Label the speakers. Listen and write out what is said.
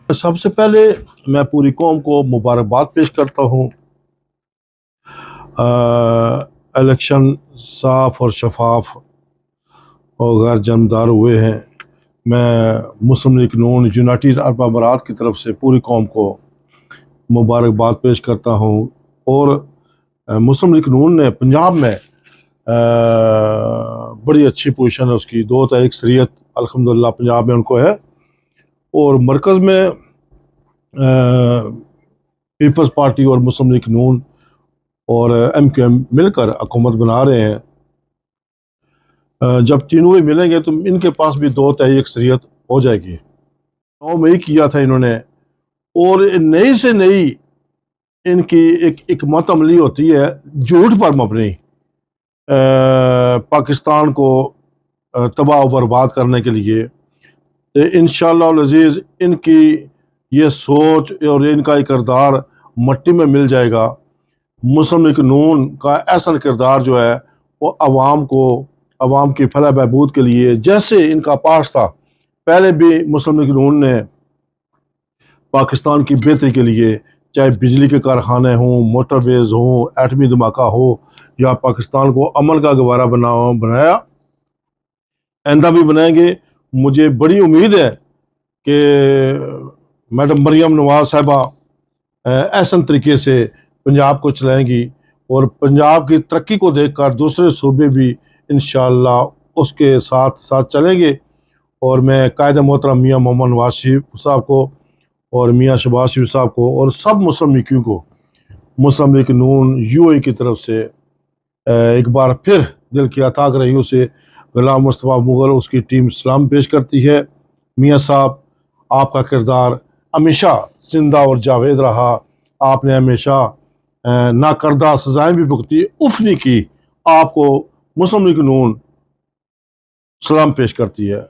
Speaker 1: سب سے پہلے میں پوری قوم کو مبارکباد پیش کرتا ہوں۔ الیکشن صاف اور شفاف اور غیر جانبدار ہوئے ہیں۔ میں مسلم لیگ نون یونائٹڈ عرب امارات کی طرف سے پوری قوم کو مبارکباد پیش کرتا ہوں، اور مسلم لیگ نون نے پنجاب میں بڑی اچھی پوزیشن ہے اس کی، 2 اکثریت الحمدللہ پنجاب میں ان کو ہے، اور مرکز میں پیپلز پارٹی اور مسلم لیگ نون اور ایم کیو ایم مل کر حکومت بنا رہے ہیں۔ جب تینوں ہی ملیں گے تو ان کے پاس بھی 2 اکثریت ہو جائے گی۔ 9 مئی کیا تھا انہوں نے، اور نئی سے نئی ان کی ایک حکمت عملی ہوتی ہے جھوٹ پر مبنی، پاکستان کو تباہ و برباد کرنے کے لیے۔ انشاءاللہ العزیز ان کی یہ سوچ اور ان کا کردار مٹی میں مل جائے گا۔ مسلم لیگ نون کا ایسا کردار جو ہے وہ عوام کی فلاح بہبود کے لیے، جیسے ان کا پاس تھا، پہلے بھی مسلم لیگ نون نے پاکستان کی بہتری کے لیے، چاہے بجلی کے کارخانے ہوں، موٹر ویز ہوں، ایٹمی دھماکہ ہو، یا پاکستان کو امن کا گہوارہ بنایا، آئندہ بھی بنائیں گے۔ مجھے بڑی امید ہے کہ میڈم مریم نواز صاحبہ احسن طریقے سے پنجاب کو چلائیں گی، اور پنجاب کی ترقی کو دیکھ کر دوسرے صوبے بھی انشاءاللہ اس کے ساتھ چلیں گے۔ اور میں قائد محترم میاں محمد نواز شریف صاحب کو اور میاں شہباز شریف صاحب کو اور سب مسلم لیگیوں کو مسلم لیگ نون یو اے کی طرف سے ایک بار پھر دل کی اتھاگ رہیوں سے غلام مصطفیٰ مغل اس کی ٹیم سلام پیش کرتی ہے۔ میاں صاحب، آپ کا کردار ہمیشہ زندہ اور جاوید رہا۔ آپ نے ہمیشہ ناکردہ سزائیں بھی بھگتی، اف نہیں کی۔ آپ کو مسلم لیگ نون سلام پیش کرتی ہے۔